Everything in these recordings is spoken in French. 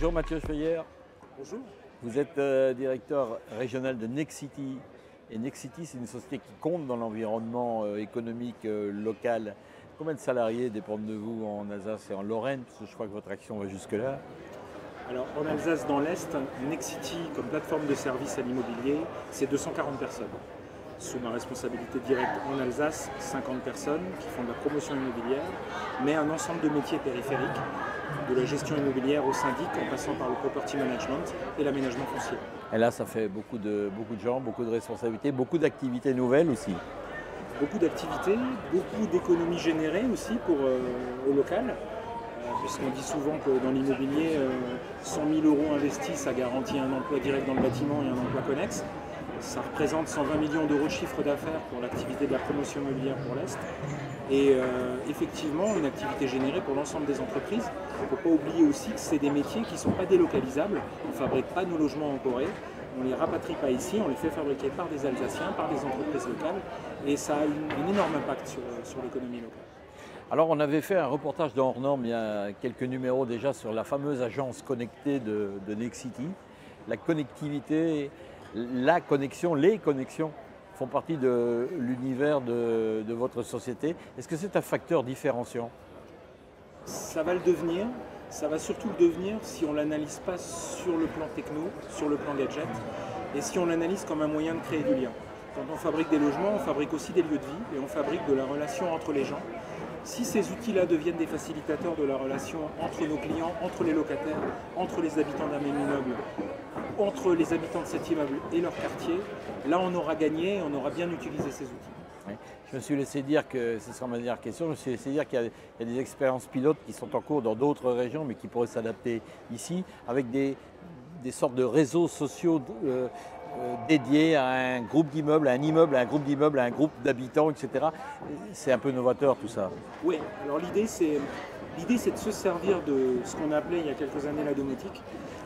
Bonjour Mathieu Schweyer. Bonjour. Vous êtes directeur régional de Nexity. Et Nexity, c'est une société qui compte dans l'environnement économique local. Combien de salariés dépendent de vous en Alsace et en Lorraine? Parce que je crois que votre action va jusque-là. Alors en Alsace, dans l'Est, Nexity, comme plateforme de services à l'immobilier, c'est 240 personnes. Sous ma responsabilité directe en Alsace, 50 personnes qui font de la promotion immobilière, mais un ensemble de métiers périphériques, de la gestion immobilière au syndic, en passant par le property management et l'aménagement foncier. Et là, ça fait beaucoup de gens, beaucoup de responsabilités, beaucoup d'activités nouvelles aussi. Beaucoup d'activités, beaucoup d'économies générées aussi au local, puisqu'on dit souvent que dans l'immobilier, 100 000 € investis, ça garantit un emploi direct dans le bâtiment et un emploi connexe. Ça représente 120 millions d'euros de chiffre d'affaires pour l'activité de la promotion immobilière pour l'Est. Et effectivement, une activité générée pour l'ensemble des entreprises. Il ne faut pas oublier aussi que c'est des métiers qui ne sont pas délocalisables. On ne fabrique pas nos logements en Corée. On ne les rapatrie pas ici, on les fait fabriquer par des Alsaciens, par des entreprises locales. Et ça a un énorme impact sur l'économie locale. Alors, on avait fait un reportage dans Hors Normes il y a quelques numéros déjà sur la fameuse agence connectée de Nexity. La connectivité, la connexion, les connexions font partie de l'univers de votre société. Est-ce que c'est un facteur différenciant? Ça va le devenir. Ça va surtout le devenir si on ne l'analyse pas sur le plan techno, sur le plan gadget, et si on l'analyse comme un moyen de créer du lien. Quand on fabrique des logements, on fabrique aussi des lieux de vie et on fabrique de la relation entre les gens. Si ces outils-là deviennent des facilitateurs de la relation entre nos clients, entre les locataires, entre les habitants d'un même immeuble, entre les habitants de cet immeuble et leur quartier, là on aura gagné et on aura bien utilisé ces outils. Oui. Je me suis laissé dire que, ce sera ma dernière question, je me suis laissé dire qu'il y a des expériences pilotes qui sont en cours dans d'autres régions mais qui pourraient s'adapter ici avec des sortes de réseaux sociaux dédiés à un groupe d'immeubles, à un immeuble, à un groupe d'immeubles, à un groupe d'habitants, etc. C'est un peu novateur tout ça. Oui, alors l'idée c'est de se servir de ce qu'on appelait il y a quelques années la domotique,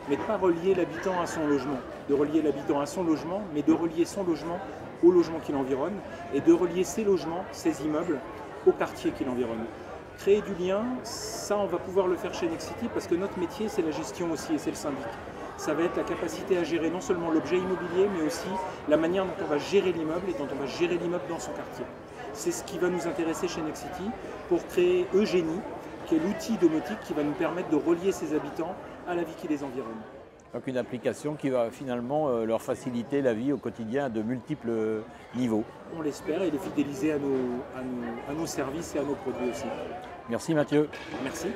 mais de ne pas relier l'habitant à son logement, de relier l'habitant à son logement, mais de relier son logement au logement qui l'environne et de relier ses logements, ses immeubles au quartier qui l'environne. Créer du lien, ça on va pouvoir le faire chez Nexity parce que notre métier c'est la gestion aussi et c'est le syndic. Ça va être la capacité à gérer non seulement l'objet immobilier mais aussi la manière dont on va gérer l'immeuble et dont on va gérer l'immeuble dans son quartier. C'est ce qui va nous intéresser chez Nexity pour créer Eugénie, qui est l'outil domotique qui va nous permettre de relier ses habitants à la vie qui les environne. Donc une application qui va finalement leur faciliter la vie au quotidien à de multiples niveaux. On l'espère et les fidéliser à nos services et à nos produits aussi. Merci Mathieu. Merci.